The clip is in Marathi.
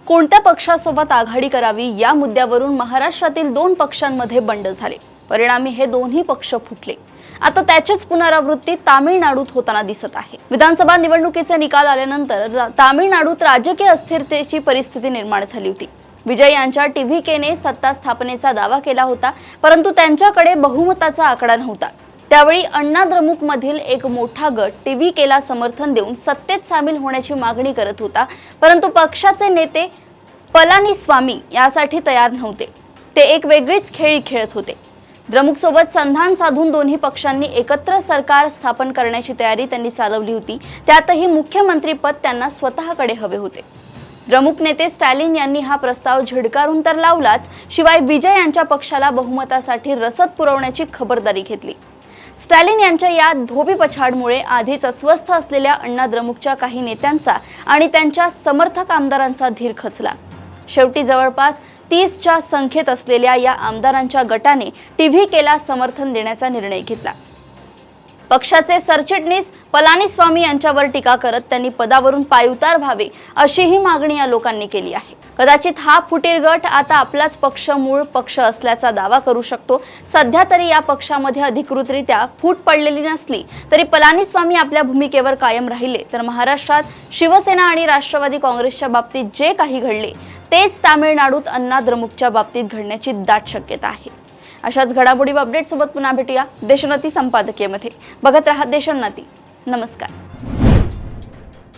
कोणत्या पक्षासोबत आघाडी करावी या मुद्द्यावरून महाराष्ट्रातील 2 पक्षांमध्ये बंड झाले। परिणामी हे दोन्ही पक्ष फुटले। आता त्याचीच पुनरावृत्ती तामिळनाडूत होताना दिसत आहे। विधानसभा निवडणुकीचे निकाल आल्यानंतर तामिळनाडूत राजकीय अस्थिरतेची परिस्थिती निर्माण झाली होती। विजय यांच्या टीव्हीकेने सत्ता स्थापनेचा दावा केला होता, परंतु त्यांच्याकडे बहुमताचा आकडा नव्हता। त्यावेळी अण्णा द्रमुकमधील एक मोठा गट टीव्हीकेला समर्थन देऊन सत्तेत सामील होण्याची मागणी करत होता, परंतु पक्षाचे नेते पलानीस्वामी यासाठी तयार नव्हते। ते एक वेगळीच खेळी खेळत होते। द्रमुक सोबत संधान साधून दोन्ही पक्षांनी एकत्र सरकार स्थापन करण्याची तयारी त्यांनी चालवली होती। त्यातही मुख्यमंत्री पद त्यांना स्वतःकडे हवे होते। द्रमुक नेते स्टॅलिन यांनी हा प्रस्ताव झिडकारून तर लावलाच, शिवाय विजय यांच्या पक्षाला बहुमतासाठी रसद पुरवण्याची खबरदारी घेतली। स्टॅलिन यांच्या या धोबीपछाडमुळे आधीच अस्वस्थ असलेल्या अण्णा द्रमुकच्या काही नेत्यांचा आणि त्यांच्या समर्थक आमदारांचा धीर खचला। शेवटी जवळपास 30च्या संख्येत असलेल्या या आमदारांच्या गटाने टीव्हीकेला समर्थन देण्याचा निर्णय घेतला। पक्षाचे सरचिटणीस पलानीस्वामी यांच्यावर टीका करत त्यांनी पदावरून पायउतार व्हावे अशीही मागणी या लोकांनी केली आहे। कदाचित हा फुटीर गट आता आपलाच पक्ष मूळ पक्ष असल्याचा दावा करू शकतो। सध्या तरी या पक्षामध्ये अधिकृतरित्या फूट पडलेली नसली तरी पलानीस्वामी आपल्या भूमिकेवर कायम राहिले तर महाराष्ट्रात शिवसेना आणि राष्ट्रवादी काँग्रेसच्या बाबतीत जे काही घडले तेच तामिळनाडूत अण्णा द्रमुकच्या बाबतीत घडण्याची दाट शक्यता आहे। अशाच घडामोडी व अपडेट सोबत पुन्हा भेटूया देशोन्नती संपादकीयमध्ये। बघत रहा देशोन्नती। नमस्कार।